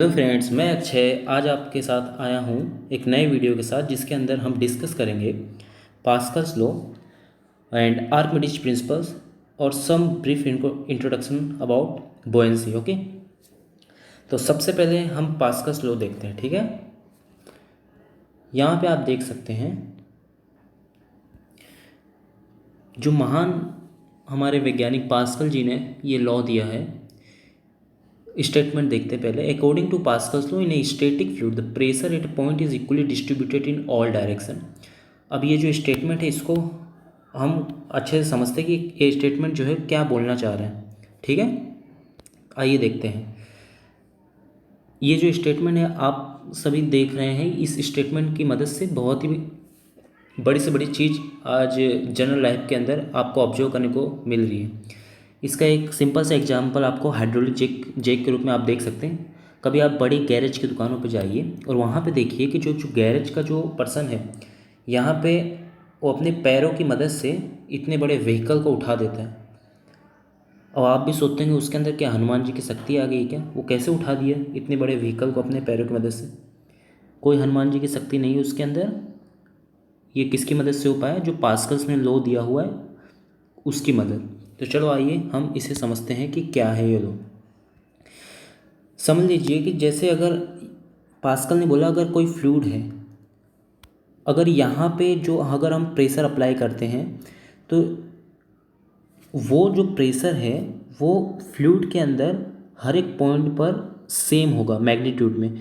Hello friends, मैं अक्षय आज आपके साथ आया हूँ एक नए वीडियो के साथ जिसके अंदर हम डिस्कस करेंगे Pascal's law and Archimedes principles और some brief introduction about buoyancy. Okay, तो सबसे पहले हम पास्कल्स लॉ देखते हैं। ठीक है, यहाँ पे आप देख सकते हैं जो महान हमारे वैज्ञानिक पास्कल जी ने ये लॉ दिया है। स्टेटमेंट देखते पहले। According to Pascal's law in a static fluid the pressure at a point is equally distributed in all direction. अब ये जो स्टेटमेंट है इसको हम अच्छे से समझते हैं कि ये स्टेटमेंट जो है क्या बोलना चाह रहे हैं। ठीक है, आइए देखते हैं। ये जो स्टेटमेंट है आप सभी देख रहे हैं, इस स्टेटमेंट की मदद से बहुत ही बड़ी से बड़ी चीज़ आज जनरल लाइफ के अंदर आपको ऑब्जर्व करने को मिल रही है। इसका एक सिंपल सा एग्जांपल आपको हाइड्रोलिक जैक जैक के रूप में आप देख सकते हैं। कभी आप बड़ी गैरेज की दुकानों पर जाइए और वहाँ पे देखिए कि जो जो गैरेज का जो पर्सन है, यहाँ पे वो अपने पैरों की मदद से इतने बड़े व्हीकल को उठा देता है। और आप भी सोचते हैं कि उसके अंदर क्या हनुमान जी की शक्ति आ गई क्या? वो कैसे उठा दिया इतने बड़े व्हीकल को अपने पैरों की मदद से? कोई हनुमान जी की शक्ति नहीं है उसके अंदर। ये किसकी मदद से हो पाया? जो पास्कल्स ने लॉ दिया हुआ है उसकी मदद। तो चलो आइए हम इसे समझते हैं कि क्या है ये लॉ। समझ लीजिए कि जैसे अगर पास्कल ने बोला अगर कोई फ्लूइड है, अगर यहाँ पे जो अगर हम प्रेशर अप्लाई करते हैं तो वो जो प्रेशर है वो फ्लूइड के अंदर हर एक पॉइंट पर सेम होगा मैग्नीट्यूड में,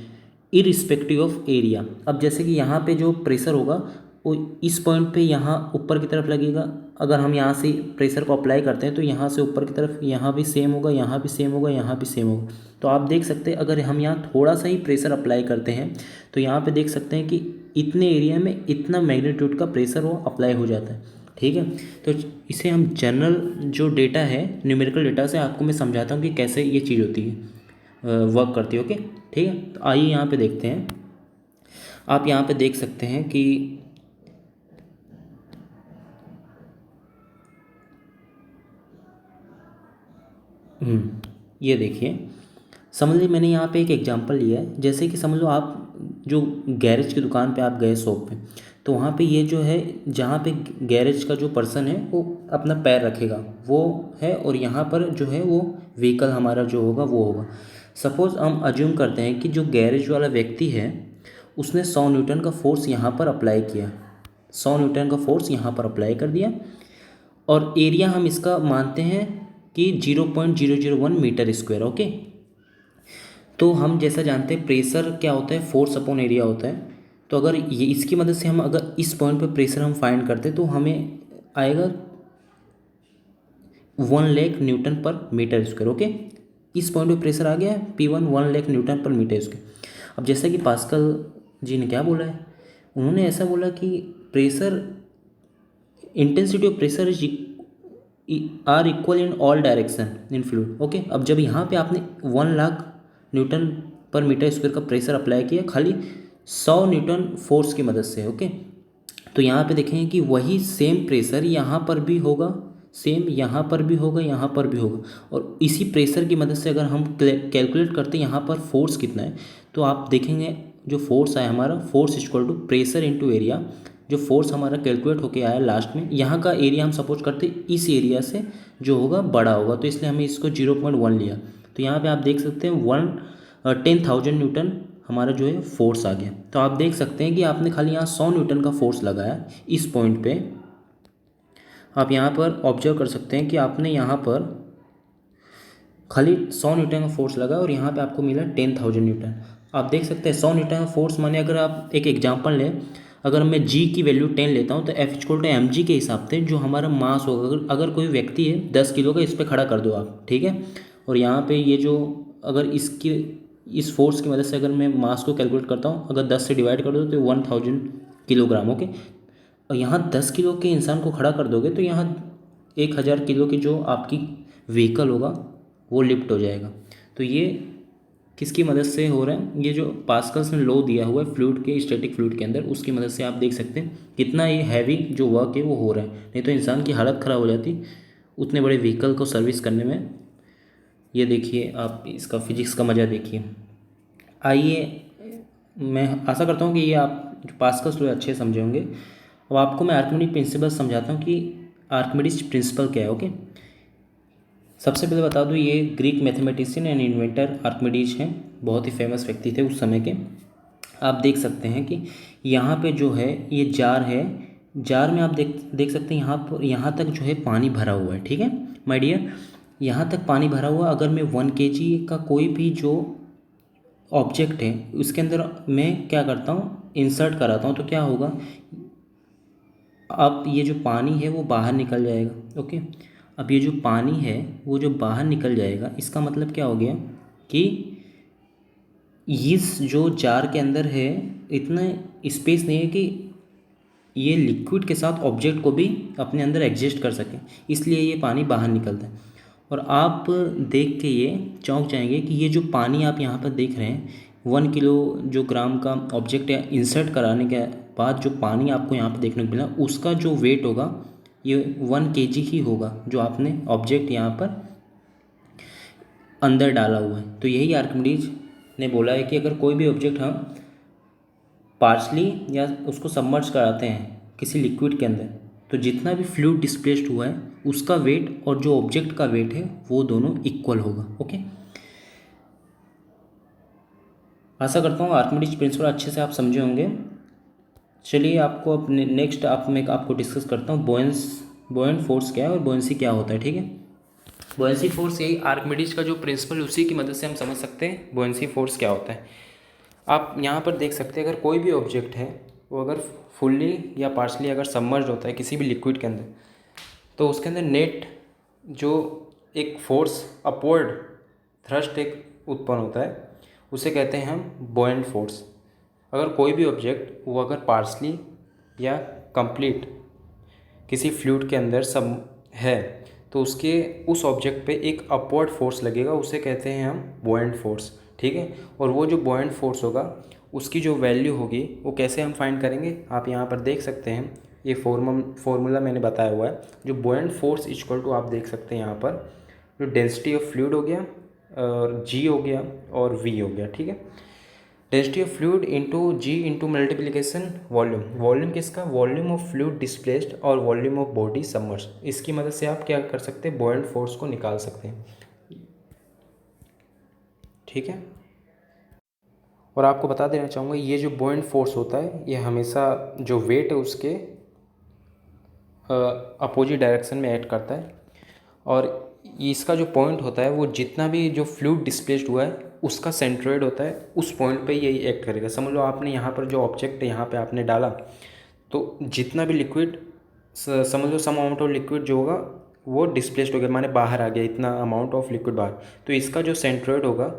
इरिस्पेक्टिव ऑफ एरिया। अब जैसे कि यहाँ पे जो प्रेशर होगा वो इस पॉइंट पे यहाँ ऊपर की तरफ लगेगा। अगर हम यहाँ से प्रेशर को अप्लाई करते हैं तो यहाँ से ऊपर की तरफ यहाँ भी सेम होगा, यहाँ भी सेम होगा, यहाँ भी सेम होगा। तो आप देख सकते हैं अगर हम यहाँ थोड़ा सा ही प्रेशर अप्लाई करते हैं तो यहाँ पे देख सकते हैं कि इतने एरिया में इतना मैग्नीट्यूड का प्रेशर वो अप्लाई हो जाता है। ठीक है, तो इसे हम जनरल जो डेटा है न्यूमेरिकल डेटा से आपको मैं समझाता हूँ कि कैसे ये चीज़ होती है, वर्क करती है। ओके, ठीक है, तो आइए यहाँ पे देखते हैं। आप यहाँ पे देख सकते हैं कि ये देखिए, समझ लीजिए मैंने यहाँ पे एक एग्जांपल लिया है। जैसे कि समझ लो आप जो गैरेज की दुकान पे आप गए शॉप पे, तो वहाँ पे ये जो है जहाँ पे गैरेज का जो पर्सन है वो अपना पैर रखेगा वो है, और यहाँ पर जो है वो व्हीकल हमारा जो होगा वो होगा। सपोज़ हम अज्यूम करते हैं कि जो गैरेज वाला व्यक्ति है उसने 100 न्यूटन का फोर्स यहाँ पर अप्लाई किया, 100 न्यूटन का फोर्स यहाँ पर अप्लाई कर दिया, और एरिया हम इसका मानते हैं कि 0.001 मीटर स्क्वायर। ओके, तो हम जैसा जानते हैं प्रेशर क्या होता है, फोर्स अपॉन एरिया होता है। तो अगर ये इसकी मदद से हम अगर इस पॉइंट पे प्रेशर हम फाइंड करते तो हमें आएगा 1 lakh newton per meter square. Okay, इस पॉइंट पे प्रेशर आ गया P1 1 lakh newton per meter square. अब जैसा कि पास्कल जी ने क्या बोला है, उन्होंने ऐसा बोला कि pressure intensity of pressure are equal in all direction in fluid. Okay, अब जब यहाँ पे आपने 1 lakh newton per meter square का प्रेशर अप्लाई किया खाली 100 न्यूटन फोर्स की मदद से। ओके, तो यहाँ पे देखेंगे कि वही सेम प्रेशर यहाँ पर भी होगा, सेम यहाँ पर भी होगा, यहाँ पर भी होगा, और इसी प्रेशर की मदद से अगर हम कैलकुलेट करते हैं यहाँ पर फोर्स कितना है, तो आप देखेंगे जो फोर्स आया हमारा, force equal to pressure into area. जो फोर्स हमारा कैलकुलेट होके आया लास्ट में, यहाँ का एरिया हम सपोज करते इस एरिया से जो होगा बड़ा होगा, तो इसलिए हमें इसको 0.1 लिया। तो यहाँ पे आप देख सकते हैं 10,000 न्यूटन हमारा जो है फोर्स आ गया। तो आप देख सकते हैं कि आपने खाली यहाँ 100 न्यूटन का फोर्स लगाया इस पॉइंट पे। आप यहाँ पर ऑब्जर्व कर सकते हैं कि आपने यहाँ पर खाली 100 न्यूटन का फोर्स लगा और यहाँ पे आपको मिला 10,000 न्यूटन। आप देख सकते हैं 100 न्यूटन का फोर्स माने, अगर आप एक एग्जांपल लें, अगर मैं जी की वैल्यू 10 लेता हूँ तो F=mg के हिसाब से जो हमारा मास होगा, अगर कोई व्यक्ति है 10 किलो का, इस पर खड़ा कर दो आप। ठीक है, और यहाँ पे ये जो अगर इसकी इस फोर्स की मदद से अगर मैं मास को कैलकुलेट करता हूँ, अगर 10 से डिवाइड कर दो तो 1000 किलोग्राम। ओके, और यहाँ 10 किलो के इंसान को खड़ा कर दोगे तो यहाँ 1000 किलो की जो आपकी व्हीकल होगा वो लिफ्ट हो जाएगा। तो ये किसकी मदद से हो रहा है? ये जो पास्कल्स ने लॉ दिया हुआ है फ्लूइड के, स्टैटिक फ्लूइड के अंदर, उसकी मदद से आप देख सकते हैं कितना ये हैवी जो वर्क है वो हो रहा है। नहीं तो इंसान की हालत ख़राब हो जाती उतने बड़े व्हीकल को सर्विस करने में। ये देखिए, आप इसका फिजिक्स का मज़ा देखिए। आइए, मैं आशा करता हूँ कि ये आप जो पास्कल्स लॉ अच्छे समझे होंगे। अब आपको मैं आर्किमिडीज प्रिंसिपल समझाता हूँ कि आर्किमिडीज प्रिंसिपल क्या है। ओके, सबसे पहले बता दूँ, ये Greek mathematician and inventor Archimedes हैं, बहुत ही फेमस व्यक्ति थे उस समय के। आप देख सकते हैं कि यहाँ पे जो है ये जार है, जार में आप देख सकते हैं यहाँ तक जो है पानी भरा हुआ है। ठीक है माय डियर, यहाँ तक पानी भरा हुआ। अगर मैं 1 kg का कोई भी जो ऑब्जेक्ट है उसके अंदर मैं क्या करता हूँ, इंसर्ट कराता हूँ, तो क्या होगा, अब ये जो पानी है वो बाहर निकल जाएगा। ओके, अब ये जो पानी है वो जो बाहर निकल जाएगा, इसका मतलब क्या हो गया कि इस जो जार के अंदर है इतना स्पेस नहीं है कि ये लिक्विड के साथ ऑब्जेक्ट को भी अपने अंदर एग्जिस्ट कर सके, इसलिए ये पानी बाहर निकलता है। और आप देख के ये चौंक जाएंगे कि ये जो पानी आप यहाँ पर देख रहे हैं, 1 किलो जो ग्राम का ऑब्जेक्ट है इंसर्ट कराने के बाद जो पानी आपको यहाँ पर देखने को मिला, उसका जो वेट होगा ये 1 kg ही होगा, जो आपने ऑब्जेक्ट यहाँ पर अंदर डाला हुआ है। तो यही आर्किमिडीज ने बोला है कि अगर कोई भी ऑब्जेक्ट हम पार्शली या उसको सबमर्ज कराते हैं किसी लिक्विड के अंदर, तो जितना भी फ्लूइड डिस्प्लेस्ड हुआ है उसका वेट और जो ऑब्जेक्ट का वेट है वो दोनों इक्वल होगा। ओके, आशा करता हूँ आर्किमिडीज प्रिंसिपल अच्छे से आप समझे होंगे। चलिए आपको अपने नेक्स्ट मैं आपको डिस्कस करता हूँ बोयन फोर्स क्या है और बोयेंसी क्या होता है। ठीक है, बोयेंसी फोर्स, यही आर्किमिडीज का जो प्रिंसिपल है उसी की मदद से हम समझ सकते हैं बोयेंसी फोर्स क्या होता है। आप यहाँ पर देख सकते हैं, अगर कोई भी ऑब्जेक्ट है वो अगर फुल्ली या पार्शली अगर सबमर्ज होता है किसी भी लिक्विड के अंदर, तो उसके अंदर नेट जो एक फोर्स अपवर्ड थ्रस्ट एक उत्पन्न होता है, उसे कहते हैं हम बॉयंट फोर्स। अगर कोई भी ऑब्जेक्ट वो अगर पार्शली या कंप्लीट किसी फ्लूइड के अंदर सब है, तो उसके उस ऑब्जेक्ट पे एक अपवर्ड फोर्स लगेगा, उसे कहते हैं हम बॉयंट फोर्स। ठीक है, और वो जो बॉयंट फोर्स होगा उसकी जो वैल्यू होगी वो कैसे हम फाइंड करेंगे, आप यहाँ पर देख सकते हैं, ये फॉर्मूला मैंने बताया हुआ है। जो बॉयंट फोर्स इक्वल टू आप देख सकते हैं यहाँ पर, जो डेंसिटी ऑफ फ्लूइड हो गया और जी हो गया और वी हो गया। ठीक है, density of fluid into g into multiplication volume, volume किसका, वॉल्यूम ऑफ फ्लूइड डिस्प्लेस्ड और वॉल्यूम ऑफ बॉडी सबमर्ज। इसकी मदद से आप क्या कर सकते हैं, बॉयंट फोर्स को निकाल सकते हैं। ठीक है, और आपको बता देना चाहूँगा, ये जो बॉयंट फोर्स होता है ये हमेशा जो वेट है उसके अपोजिट डायरेक्शन में एक्ट करता है, और इसका जो पॉइंट होता है वो जितना भी जो फ्लूइड डिस्प्लेस्ड हुआ है उसका सेंट्रोइड होता है, उस पॉइंट पे यही एक्ट करेगा। समझ लो आपने यहाँ पर जो ऑब्जेक्ट है यहाँ पे आपने डाला, तो जितना भी लिक्विड, समझ लो सम अमाउंट ऑफ लिक्विड जो होगा वो डिस्प्लेस्ड हो गया, माने बाहर आ गया इतना अमाउंट ऑफ लिक्विड बाहर, तो इसका जो सेंट्रोइड होगा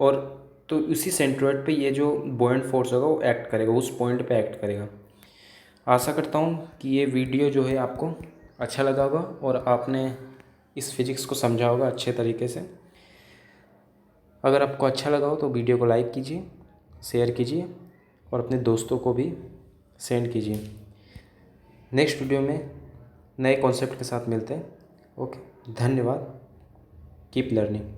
और तो उसी सेंट्रोइड पे ये जो बॉयंट फोर्स होगा वो एक्ट करेगा, उस पॉइंट पे एक्ट करेगा। आशा करता हूँ कि ये वीडियो जो है आपको अच्छा लगा होगा और आपने इस फिजिक्स को समझा होगा अच्छे तरीके से। अगर आपको अच्छा लगा हो तो वीडियो को लाइक कीजिए, शेयर कीजिए और अपने दोस्तों को भी सेंड कीजिए। नेक्स्ट वीडियो में नए कॉन्सेप्ट के साथ मिलते हैं। ओके, धन्यवाद। Keep learning.